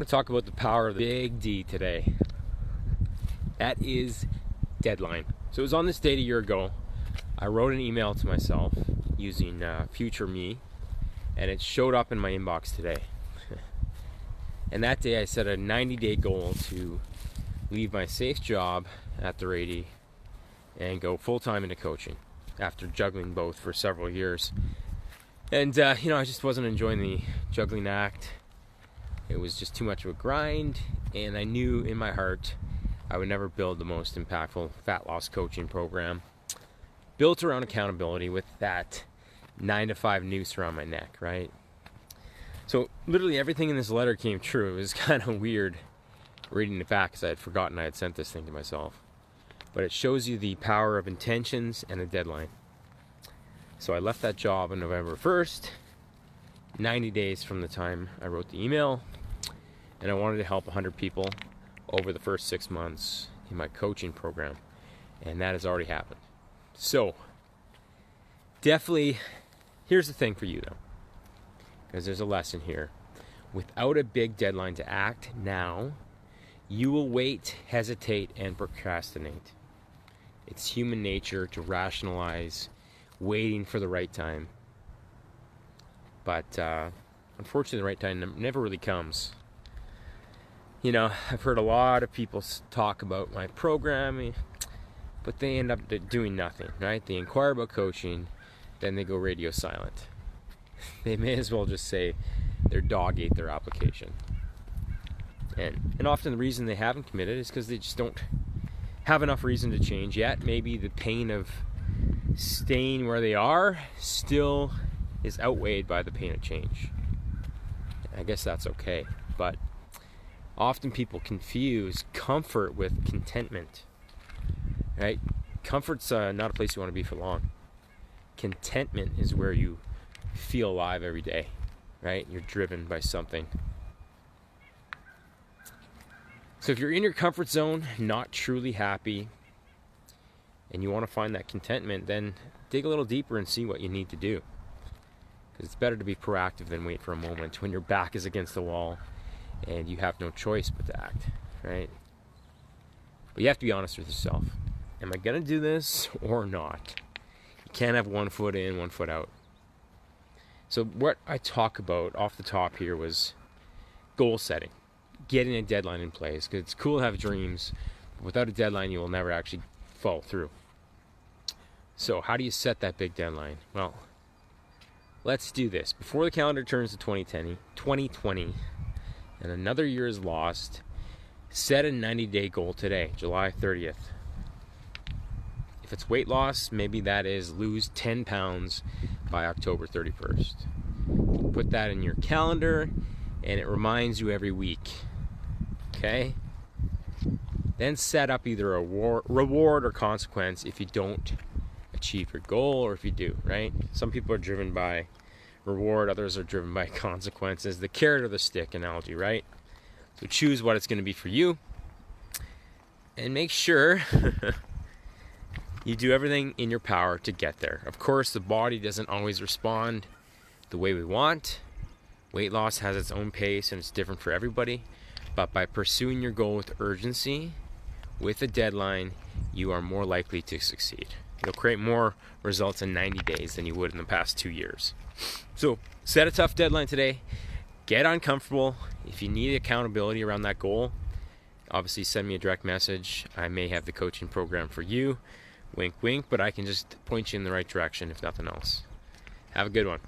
to talk about the power of the big D today. That is deadline. So it was on this date a year ago. I wrote an email to myself using Future Me, and it showed up in my inbox today. And that day I set a 90-day goal to leave my safe job at the Rady and go full-time into coaching after juggling both for several years. And I just wasn't enjoying the juggling act. It was just too much of a grind, and I knew in my heart I would never build the most impactful fat loss coaching program built around accountability with that 9-to-5 noose around my neck, right? So literally everything in this letter came true. It was kind of weird reading it back because I had forgotten I had sent this thing to myself. But it shows you the power of intentions and a deadline. So I left that job on November 1st, 90 days from the time I wrote the email, and I wanted to help 100 people over the first 6 months in my coaching program, and that has already happened. So definitely, here's the thing for you though, because there's a lesson here. Without a big deadline to act now, you will wait, hesitate, and procrastinate. It's human nature to rationalize waiting for the right time. But unfortunately, the right time never really comes. I've heard a lot of people talk about my programming, but they end up doing nothing, right? They inquire about coaching, then they go radio silent. They may as well just say their dog ate their application. And often the reason they haven't committed is because they just don't have enough reason to change yet. Maybe the pain of staying where they are still is outweighed by the pain of change. I guess that's okay, but often people confuse comfort with contentment, right? Comfort's not a place you want to be for long. Contentment is where you feel alive every day, right? You're driven by something. So if you're in your comfort zone, not truly happy, and you want to find that contentment, then dig a little deeper and see what you need to do. Because it's better to be proactive than wait for a moment when your back is against the wall and you have no choice but to act, right? But you have to be honest with yourself. Am I going to do this or not? You can't have one foot in, one foot out. So what I talk about off the top here was goal setting, getting a deadline in place. Because it's cool to have dreams, but without a deadline, you will never actually follow through. So how do you set that big deadline? Well, let's do this. Before the calendar turns to 2020, and another year is lost, set a 90-day goal today, July 30th. If it's weight loss, maybe that is lose 10 pounds by October 31st. You put that in your calendar, and it reminds you every week. Okay? Then set up either a reward or consequence if you don't achieve your goal, or if you do, right? Some people are driven by reward, others are driven by consequences. The carrot or the stick analogy, right? So choose what it's going to be for you, and make sure you do everything in your power to get there. Of course, the body doesn't always respond the way we want. Weight loss has its own pace and it's different for everybody. But by pursuing your goal with urgency, with a deadline, you are more likely to succeed. You'll create more results in 90 days than you would in the past 2 years. So set a tough deadline today. Get uncomfortable. If you need accountability around that goal, obviously send me a direct message. I may have the coaching program for you. Wink, wink, but I can just point you in the right direction if nothing else. Have a good one.